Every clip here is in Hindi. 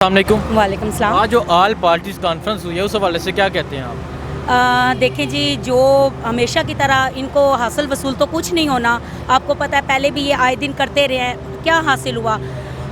अस्सलामुअलैकुम। वालेकुम सलाम। आज जो ऑल पार्टीज कॉन्फ्रेंस हुई है उस हवाले से क्या कहते हैं आप? देखें जी, जो हमेशा की तरह इनको हासिल वसूल तो कुछ नहीं होना। आपको पता है पहले भी ये आए दिन करते रहे हैं, क्या हासिल हुआ।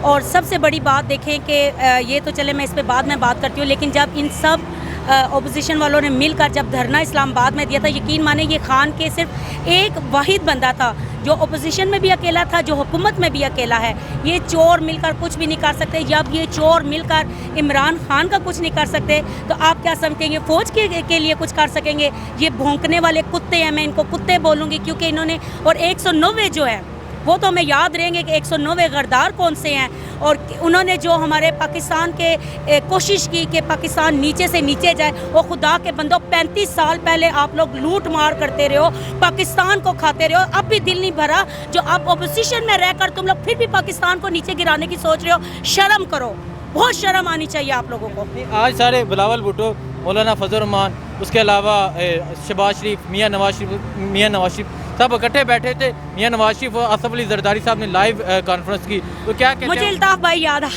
और सबसे बड़ी बात देखें कि ये तो चले मैं इस पे बाद में बात करती हूँ, लेकिन जब इन सब ओपोजिशन वालों ने मिलकर जब धरना इस्लामाबाद में दिया था, यकीन माने ये खान के सिर्फ एक वाहिद बंदा था जो ओपोजिशन में भी अकेला था, जो हुकूमत में भी अकेला है। ये चोर मिलकर कुछ भी नहीं कर सकते। जब ये चोर मिलकर इमरान खान का कुछ नहीं कर सकते तो आप क्या समझेंगे फ़ौज के लिए कुछ कर सकेंगे? ये भौंकने वाले कुत्ते हैं, मैं इनको कुत्ते बोलूँगी, क्योंकि इन्होंने और 190 जो है वो तो हमें याद रहेंगे कि 190 गद्दार कौन से हैं। और उन्होंने जो हमारे पाकिस्तान के कोशिश की कि पाकिस्तान नीचे से नीचे जाए, वो खुदा के बंदों 35 साल पहले आप लोग लूट मार करते रहे हो, पाकिस्तान को खाते रहे हो। अब भी दिल नहीं भरा जो आप ओपोजिशन में रहकर तुम लोग फिर भी पाकिस्तान को नीचे गिराने की सोच रहे हो। शर्म करो, बहुत शर्म आनी चाहिए आप लोगों को। आज सारे बिलावल भुट्टो, मौलाना फजल रहमान, उसके अलावा शहबाज शरीफ, मियाँ नवाज शरीफ सब इकट्ठे बैठे थे। मियाँ नवाज शरीफ और असफ अली जरदारी साहब ने लाइव कॉन्फ्रेंस की, तो क्या कहते हैं? मुझे इल्ताफ़ भाई याद आ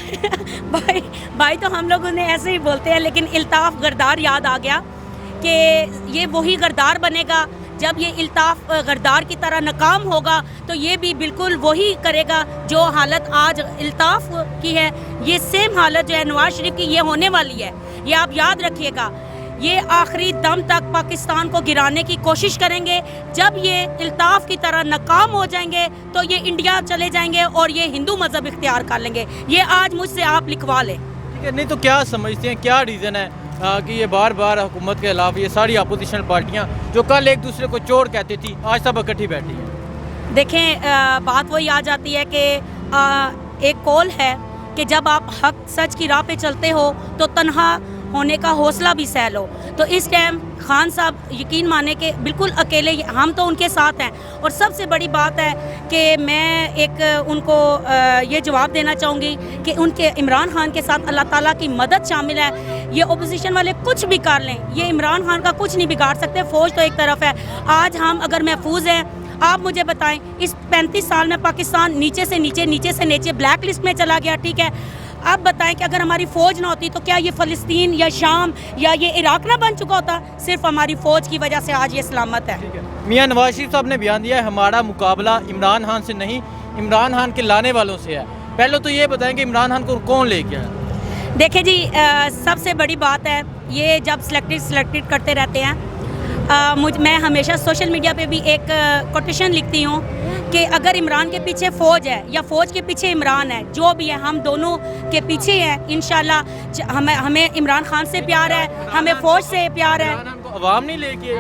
भाई तो हम लोग उन्हें ऐसे ही बोलते हैं, लेकिन इल्ताफ़ गद्दार याद आ गया कि ये वही गद्दार बनेगा। जब ये इल्ताफ़ गद्दार की तरह नाकाम होगा तो ये भी बिल्कुल वही करेगा जो हालत आज इल्ताफ़ की है। ये सेम हालत जो है नवाज शरीफ की, ये होने वाली है। ये आप याद रखिएगा। ये आखिरी दम तक पाकिस्तान को गिराने की कोशिश करेंगे। जब ये इल्ताफ़ की तरह नाकाम हो जाएंगे तो ये इंडिया चले जाएंगे और ये हिंदू मज़हब इख्तियार कर लेंगे। ये आज मुझसे आप लिखवा लें। ठीक है, नहीं तो क्या समझते हैं, क्या रीज़न है कि ये बार बार हुकूमत के खिलाफ ये सारी अपोजिशन पार्टियाँ जो कल एक दूसरे को चोर कहती थी, आज सब इकट्ठी बैठी हैं? देखें, बात वही आ जाती है कि एक कौल है कि जब आप हक सच की राह पे चलते हो तो तन्हा होने का हौसला भी सह लो। तो इस टाइम खान साहब यकीन माने कि बिल्कुल अकेले, हम तो उनके साथ हैं। और सबसे बड़ी बात है कि मैं एक उनको ये जवाब देना चाहूँगी कि उनके इमरान खान के साथ अल्लाह ताला की मदद शामिल है। ये ओपोजिशन वाले कुछ भी कर लें, ये इमरान खान का कुछ नहीं बिगाड़ सकते। फ़ौज तो एक तरफ है। आज हम अगर महफूज हैं, आप मुझे बताएं, इस 35 साल में पाकिस्तान नीचे से नीचे ब्लैक लिस्ट में चला गया, ठीक है। आप बताएं कि अगर हमारी फ़ौज ना होती तो क्या ये फ़लस्तीन या शाम या ये इराक़ ना बन चुका होता? सिर्फ हमारी फ़ौज की वजह से आज ये सलामत है। मियाँ नवाज शरीफ साहब ने बयान दिया है, हमारा मुकाबला इमरान खान से नहीं, इमरान खान के लाने वालों से है। पहले तो ये बताएं कि इमरान खान को कौन ले गया? देखें जी, सबसे बड़ी बात है, ये जब सिलेक्टेड करते रहते हैं, मैं हमेशा सोशल मीडिया पे भी एक कोटेशन लिखती हूँ कि अगर इमरान के पीछे फ़ौज है या फ़ौज के पीछे इमरान है, जो भी है, हम दोनों के पीछे हैं। इंशाल्लाह हमें इमरान खान से प्यार है, हमें फ़ौज से प्यार है। अवाम नहीं लेके,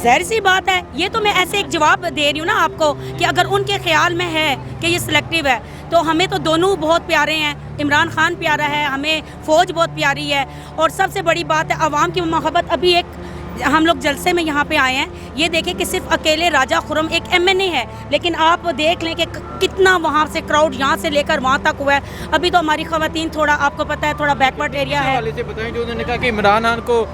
ज़ाहिर सी बात है। ये तो मैं ऐसे एक जवाब दे रही हूँ ना आपको कि अगर उनके ख्याल में है कि ये सिलेक्टिव है तो हमें तो दोनों बहुत प्यारे हैं। इमरान खान प्यारा है, हमें फ़ौज बहुत प्यारी है। और सबसे बड़ी बात है, अवाम की मोहब्बत। अभी एक हम लोग जलसे में यहाँ पे आए हैं, ये देखें कि सिर्फ अकेले राजा खुर्रम एक MNA है, लेकिन आप देख लें कि कितना वहाँ से क्राउड यहाँ से लेकर वहाँ तक हुआ है। अभी तो हमारी ख़वातीन थोड़ा, आपको पता है, थोड़ा बैकवर्ड एरिया है। बताएं जो उन्होंने कहा कि इमरान खान को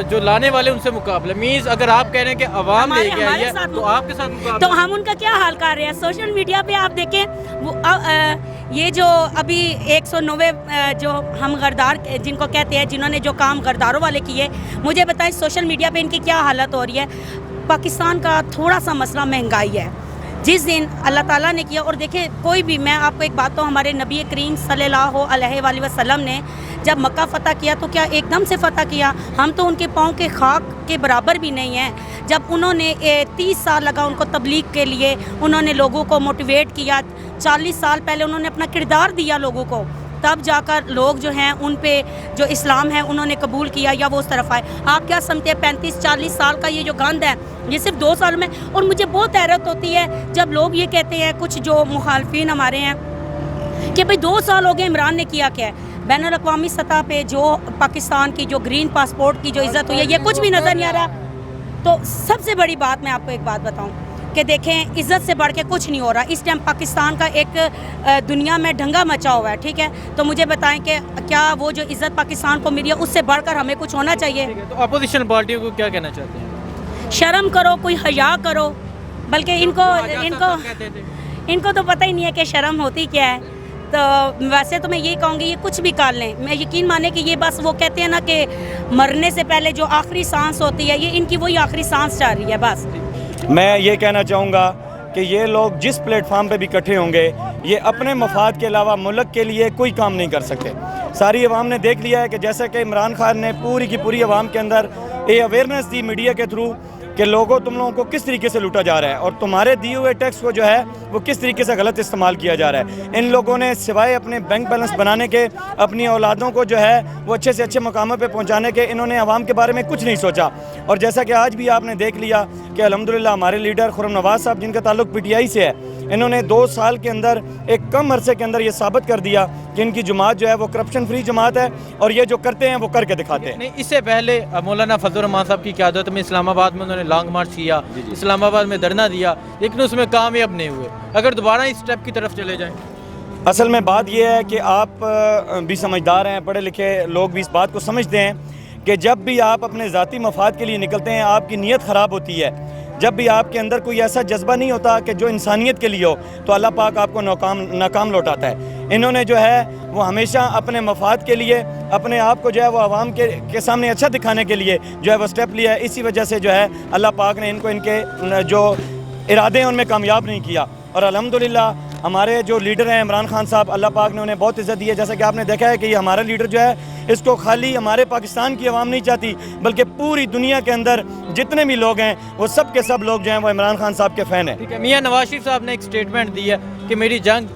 जो लाने वाले उनसे मुकाबला, मीन्स अगर आप कह रहे हैं कि अवाम ले गया है तो आपके साथ मुकाबला, तो हम उनका क्या हाल कर रहे हैं? सोशल मीडिया पे आप देखें वो ये जो अभी 190 जो हम गद्दार जिनको कहते हैं, जिन्होंने जो काम गद्दारों वाले किए, मुझे बताएं सोशल मीडिया पे इनकी क्या हालत हो रही है। पाकिस्तान का थोड़ा सा मसला महंगाई है, जिस दिन अल्लाह ताला ने किया। और देखिए, कोई भी, मैं आपको एक बात तो, हमारे नबी करीम सल्लल्लाहु अलैहि वसल्लम ने जब मक्का फ़तह किया तो क्या एकदम से फ़तह किया? हम तो उनके पाँव के खाक के बराबर भी नहीं हैं। जब उन्होंने 30 साल लगा उनको तबलीग के लिए, उन्होंने लोगों को मोटिवेट किया। 40 साल पहले उन्होंने अपना किरदार दिया लोगों को, तब जाकर लोग जो हैं उन पे जो इस्लाम है उन्होंने कबूल किया या वो उस तरफ आए। आप क्या समझते हैं 35-40 साल का ये जो गंद है, ये सिर्फ 2 साल में? और मुझे बहुत हैरत होती है जब लोग ये कहते हैं, कुछ जो मुखालफिन हमारे हैं, कि भाई 2 साल हो गए, इमरान ने किया क्या है? बैनुल अक़वामी सतह पे जो पाकिस्तान की जो ग्रीन पासपोर्ट की जो इज़्ज़त हुई है, ये कुछ भी नज़र नहीं आ रहा। तो सबसे बड़ी बात मैं आपको एक बात बताऊं कि देखें, इज़्ज़त से बढ़ के कुछ नहीं हो रहा। इस टाइम पाकिस्तान का एक दुनिया में दंगा मचा हुआ है, ठीक है। तो मुझे बताएं कि क्या वो जो इज़्ज़त पाकिस्तान को मिली है उससे बढ़कर हमें कुछ होना चाहिए? तो अपोजिशन पार्टियों को क्या कहना चाहते हैं? शर्म करो, कोई हया करो। बल्कि इनको तो पता ही नहीं है कि शर्म होती क्या है। तो वैसे तो मैं यही कहूँगी ये कुछ भी कर लें, मैं यकीन माने कि ये बस वो कहते हैं ना कि मरने से पहले जो आखिरी सांस होती है, ये इनकी वही आखिरी सांस चल रही है बस। मैं ये कहना चाहूँगा कि ये लोग जिस प्लेटफार्म पे भी इकट्ठे होंगे, ये अपने मफाद के अलावा मुल्क के लिए कोई काम नहीं कर सकते। सारी अवाम ने देख लिया है कि जैसे कि इमरान खान ने पूरी की पूरी अवाम के अंदर ये अवेयरनेस दी मीडिया के थ्रू कि लोगों तुम लोगों को किस तरीके से लूटा जा रहा है और तुम्हारे दिए हुए टैक्स को जो है वो किस तरीके से गलत इस्तेमाल किया जा रहा है। इन लोगों ने सिवाय अपने बैंक बैलेंस बनाने के, अपनी औलादों को जो है वो अच्छे से अच्छे मकामों पे पहुंचाने के, इन्होंने आवाम के बारे में कुछ नहीं सोचा। और जैसा कि आज भी आपने देख लिया कि अल्हम्दुलिल्लाह हमारे लीडर खुर्रम नवाज साहब, जिनका ताल्लुक PTI से है, इन्होंने 2 साल के अंदर एक कम अरसे के अंदर ये साबित कर दिया कि इनकी जमात जो है वो करप्शन फ्री जमात है और ये जो करते हैं वो करके दिखाते हैं। नहीं, इससे पहले मौलाना फजल रहमान साहब की क़यादत में इस्लामाबाद में उन्होंने लॉन्ग मार्च किया, इस्लामाबाद में धरना दिया, लेकिन उसमें कामयाब नहीं हुए। अगर दोबारा इस स्टेप की तरफ चले जाएं, असल में बात यह है कि आप भी समझदार हैं, पढ़े लिखे लोग भी इस बात को समझते हैं कि जब भी आप अपने ज़ाती मफाद के लिए निकलते हैं आपकी नीयत ख़राब होती है। जब भी आपके अंदर कोई ऐसा जज्बा नहीं होता कि जो इंसानियत के लिए हो, तो अल्लाह पाक आपको नाकाम लौटाता है। इन्होंने जो है वो हमेशा अपने मफाद के लिए, अपने आप को जो है वो आवाम के सामने अच्छा दिखाने के लिए जो है वो स्टेप लिया है। इसी वजह से जो है अल्लाह पाक ने इनको इनके जो इरादे हैं उनमें कामयाब नहीं किया। और अल्हम्दुलिल्लाह हमारे जो लीडर हैं इमरान खान साहब, अल्लाह पाक ने उन्हें बहुत इज़्ज़त दी है। जैसा कि आपने देखा है कि ये हमारा लीडर जो है, इसको खाली हमारे पाकिस्तान की आवाम नहीं चाहती, बल्कि पूरी दुनिया के अंदर जितने भी लोग हैं वो सब के सब लोग जो हैं वो इमरान खान साहब के फ़ैन हैं। ठीक है, मियां नवाज शरीफ साहब ने एक स्टेटमेंट दी है कि मेरी जंग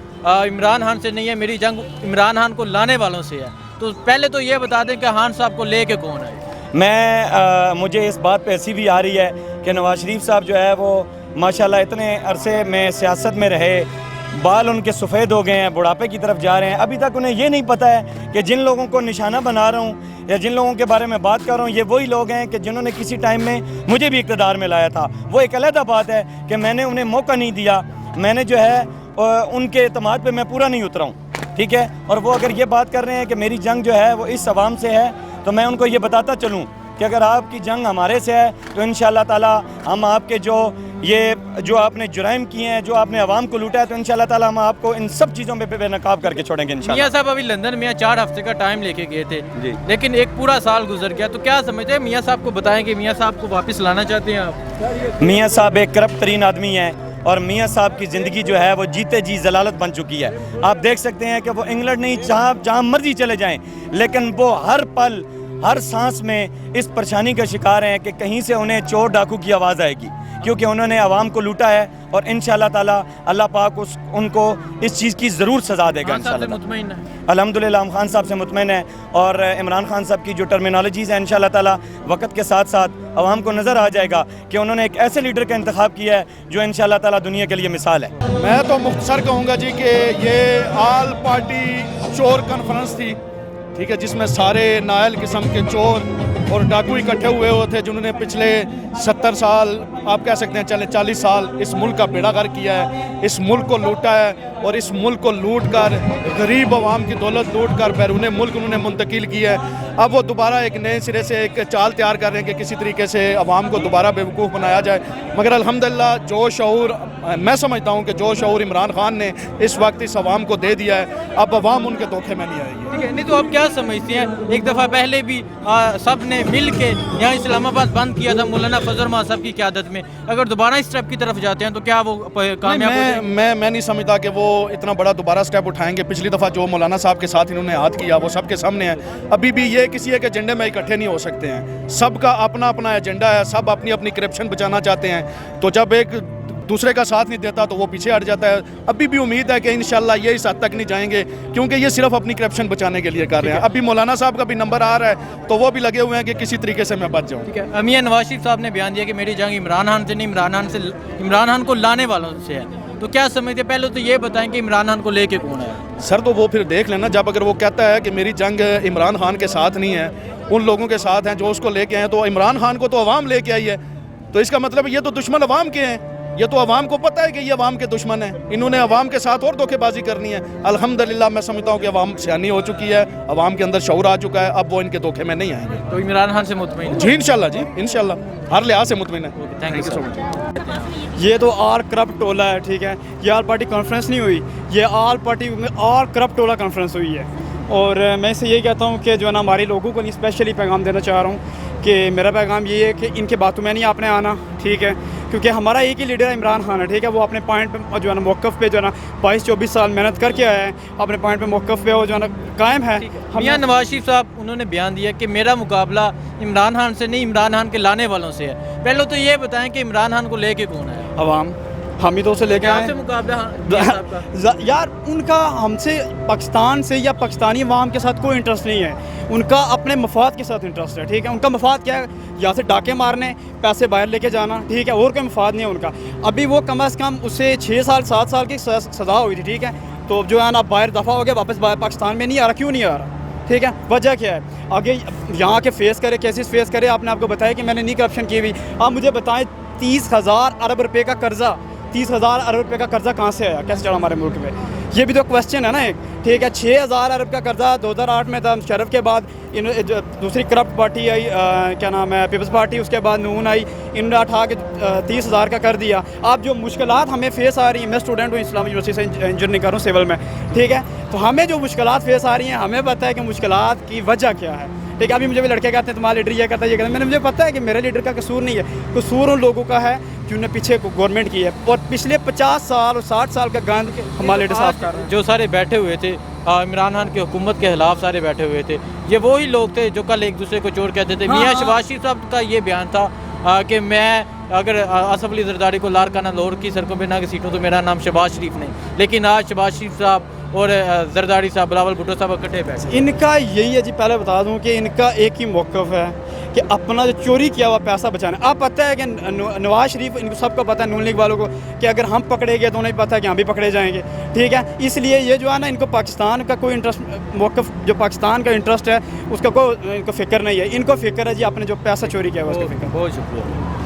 इमरान खान से नहीं है, मेरी जंग इमरान खान को लाने वालों से है। तो पहले तो ये बता दें कि खान साहब को ले के कौन है। मुझे इस बात पर हंसी भी आ रही है कि नवाज शरीफ साहब जो है वो माशाल्लाह इतने अरसे में सियासत में रहे, बाल उनके सफ़ेद हो गए हैं, बुढ़ापे की तरफ जा रहे हैं। अभी तक उन्हें ये नहीं पता है कि जिन लोगों को निशाना बना रहा हूँ या जिन लोगों के बारे में बात कर रहा हूँ, ये वही लोग हैं कि जिन्होंने किसी टाइम में मुझे भी इक़्तिदार में लाया था। वो एक अलग बात है कि मैंने उन्हें मौका नहीं दिया, मैंने जो है उनके एतमाद पे मैं पूरा नहीं उतरा हूँ, ठीक है। और वो अगर ये बात कर रहे हैं कि मेरी जंग जो है वो इस अवाम से है, तो मैं उनको ये बताता चलूँ कि अगर आपकी जंग हमारे से है तो इंशाअल्लाह ताला हम आपके जो आपने जुराइम किए हैं, जो आपने आवाम को लूटा है, तो इंशाअल्लाह ताला हम आपको इन सब चीज़ों पे बेनकाब करके छोड़ेंगे इंशाअल्लाह। मियां साहब अभी लंदन में 4 हफ्ते का टाइम लेके गए थे जी, लेकिन एक पूरा साल गुजर गया, तो क्या समझते हैं मियां साहब को बताएं कि मियां साहब को वापस लाना चाहते हैं आप? मियां साहब एक करप्ट तरीन आदमी हैं और मियां साहब की ज़िंदगी जो है वो जीते जी जलालत बन चुकी है। आप देख सकते हैं कि वो इंग्लैंड नहीं, जहाँ मर्जी चले जाएँ, लेकिन वो हर पल हर सांस में इस परेशानी का शिकार हैं कि कहीं से उन्हें चोर डाकू की आवाज़ आएगी, क्योंकि उन्होंने आवाम को लूटा है। और इंशाअल्लाह ताला अल्लाह पाक उनको इस चीज़ की ज़रूर सज़ा देगा इंशाअल्लाह। अल्हम्दुलिल्लाह हम खान साहब से मुतमईन है और इमरान खान साहब की जो टर्मिनोलॉजीज़ हैं इंशाअल्लाह ताला वक्त के साथ साथ आवाम को नज़र आ जाएगा कि उन्होंने एक ऐसे लीडर का इंतखाब किया है जो इंशाअल्लाह ताला दुनिया के लिए मिसाल है। मैं तो मुख्तसर कहूँगा जी कि ये ऑल पार्टी चोर कॉन्फ्रेंस थी, ठीक है, जिसमें सारे नायल किस्म के चोर और डाकू इकट्ठे हुए थे, जिन्होंने पिछले 70 साल, आप कह सकते हैं चले 40 साल इस मुल्क का बेड़ा गर्क किया है, इस मुल्क को लूटा है और इस मुल्क को लूट कर, गरीब आवाम की दौलत लूट कर बैरून मुल्क उन्होंने मुंतकिल किया है। अब वो दोबारा एक नए सिरे से एक चाल तैयार कर रहे हैं कि किसी तरीके से आवाम को दोबारा बेवकूफ़ बनाया जाए, मगर अल्हम्दुलिल्लाह जो शऊर, मैं समझता हूँ कि जो शऊर इमरान खान ने इस वक्त इस आवाम को दे दिया है, अब आवाम उनके धोखे में नहीं आएगी। ठीक है, नहीं तो आप क्या समझते हैं, एक दफ़ा पहले भी सब ने मिल के यहाँ इस्लामाबाद बंद किया था मौलाना फजल रहमान साहब की क़यादत में, अगर दोबारा इस स्टेप की तरफ जाते हैं तो क्या वो कामयाब? मैं नहीं समझता कि वो इतना बड़ा दोबारा स्टेप उठाएंगे। पिछली दफ़ा जो मौलाना साहब के साथ इन्होंने हाथ किया वो सबके सामने है। अभी भी ये किसी एक एजेंडे में इकट्ठे नहीं हो सकते हैं, सबका अपना अपना एजेंडा है, सब अपनी अपनी करप्शन बचाना चाहते हैं, तो जब एक दूसरे का साथ नहीं देता तो वो पीछे हट जाता है। अभी भी उम्मीद है कि इंशाल्लाह ये इस हद तक नहीं जाएंगे, क्योंकि ये सिर्फ अपनी करप्शन बचाने के लिए कर रहे हैं। अभी मौलाना साहब का भी नंबर आ रहा है तो वो भी लगे हुए हैं कि किसी तरीके से मैं बच जाऊँ। ठीक है, मियां नवाज शरीफ साहब ने बयान दिया कि मेरी जंग इमरान खान से नहीं, इमरान खान को लाने वालों से है, तो क्या समझते? पहले तो ये बताएं कि इमरान खान को लेके कौन है? सर तो वो फिर देख लेना, जब अगर वो कहता है कि मेरी जंग इमरान खान के साथ नहीं है, उन लोगों के साथ हैं जो उसको लेके आए, तो इमरान खान को तो अवाम लेके आई है, तो इसका मतलब ये तो दुश्मन अवाम के हैं। ये तो अवाम को पता है कि ये अवाम के दुश्मन है, इन्होंने अवाम के साथ और धोखेबाजी करनी है। अल्हम्दुलिल्लाह मैं समझता हूँ कि अवाम सियानी हो चुकी है, अवाम के अंदर शऊर आ चुका है, अब वो इनके धोखे में नहीं आएंगे। तो इमरान खान से मुतमईन? जी इंशाल्लाह, जी इंशाल्लाह, हर लिहाज से मुतमईन है। Thank you so much. ये तो आल करप्ट टोला है, ठीक है। ये आल पार्टी कॉन्फ्रेंस नहीं हुई, ये आल पार्टी में आल करप्ट टोला कॉन्फ्रेंस हुई है। और मैं इसे यही कहता हूँ कि जो है ना हमारे लोगों को स्पेशली पैगाम देना चाह रहा हूँ कि मेरा पैगाम ये है कि इनके बातों में नहीं आपने आना, ठीक है, क्योंकि हमारा एक ही लीडर इमरान खान है, ठीक है। वो अपने पॉइंट पे जो है ना मौक़िफ़ पे जो है ना 22-24 साल मेहनत करके आया है, अपने पॉइंट पे मौक़िफ़ पे वो जो है ना कायम है। मियां नवाज शरीफ साहब उन्होंने बयान दिया कि मेरा मुकाबला इमरान खान से नहीं, इमरान खान के लाने वालों से है। पहले तो ये बताएं कि इमरान खान को लेके कौन है? अवाम, हम ही तो उसे लेके आए। मुकाबला यार उनका हमसे पाकिस्तान से या पाकिस्तानी अवाम के साथ कोई इंटरेस्ट नहीं है, उनका अपने मफाद के साथ इंटरेस्ट है, ठीक है। उनका मफाद क्या है? यहाँ से डाके मारने, पैसे बाहर लेके जाना, ठीक है, और कोई मफाद नहीं है उनका। अभी वो कम अज़ कम उसे 6 साल 7 साल की सज़ा हुई थी, ठीक है। तो जो है ना बाहर दफ़ा हो गया, वापस पाकिस्तान में नहीं आ रहा। क्यों नहीं आ रहा? ठीक है, वजह क्या है? आगे यहाँ के फेस करे, केसेस फेस करे। आपने आपको बताया कि मैंने नहीं करप्शन की हुई। आप मुझे बताएं 30,000 अरब रुपये का कर्जा, 30,000 अरब रुपये का कर्जा कहाँ से आया, कैसे चढ़ा हमारे मुल्क में? ये भी तो क्वेश्चन है ना एक, ठीक है। 6,000 अरब का कर्जा 2008 में था, शरफ के बाद दूसरी करप्ट पार्टी आई, क्या नाम है, पीपल्स पार्टी, उसके बाद नून आई, इन्होंने उठा के 30,000 का कर दिया। अब जो मुश्किलात हमें फेस आ रही हैं, मैं स्टूडेंट हूँ इस्लामी यूनिवर्सिटी से, इंजीनियरिंग कर रहा हूँ सिविल में, ठीक है। तो हमें जो मुश्किलात फेस आ रही हैं, हमें पता है कि मुश्किलात की वजह क्या है, ठीक है। अभी मुझे भी लड़के कहते हैं तुम्हारा लीडर ये कहता है, ये कहता है। मुझे पता है कि मेरे लीडर का कसूर नहीं है, कसूर उन लोगों का है जिन्होंने पीछे गवर्नमेंट की है, और पिछले 50 साल और 60 साल का गंद हमारे लीडर साफ कर रहे हैं। जो सारे बैठे हुए थे इमरान खान की हुकूमत के खिलाफ सारे बैठे हुए थे, ये वही लोग थे जो कल एक दूसरे को चोर कहते थे। मियां शहबाज शरीफ साहब का ये बयान था कि मैं अगर असफ अली जरदारी को लारकाना लाहौर की सड़कों पर ना घसीटूँ तो मेरा नाम शहबाज शरीफ नहीं। लेकिन आज शहबाज शरीफ साहब और जरदारी साहब, बिलावल भुट्टो साहब इकट्ठे बैठे। इनका यही है जी, पहले बता दूं कि इनका एक ही मौक़िफ़ है कि अपना जो चोरी किया हुआ पैसा बचाना। आप पता है कि नवाज शरीफ, इनको सबको पता है, नून लीग वालों को, कि अगर हम पकड़े गए तो उन्हें पता है कि हम भी पकड़े जाएंगे, ठीक है। इसलिए ये जो है ना, इनको पाकिस्तान का कोई इंटरेस्ट, मौक़िफ़ जो पाकिस्तान का इंटरेस्ट है उसका कोई इनको फ़िक्र नहीं है। इनको फ़िक्र है जी अपने जो पैसा चोरी किया हुआ उसका फ़िक्र। बहुत शुक्रिया।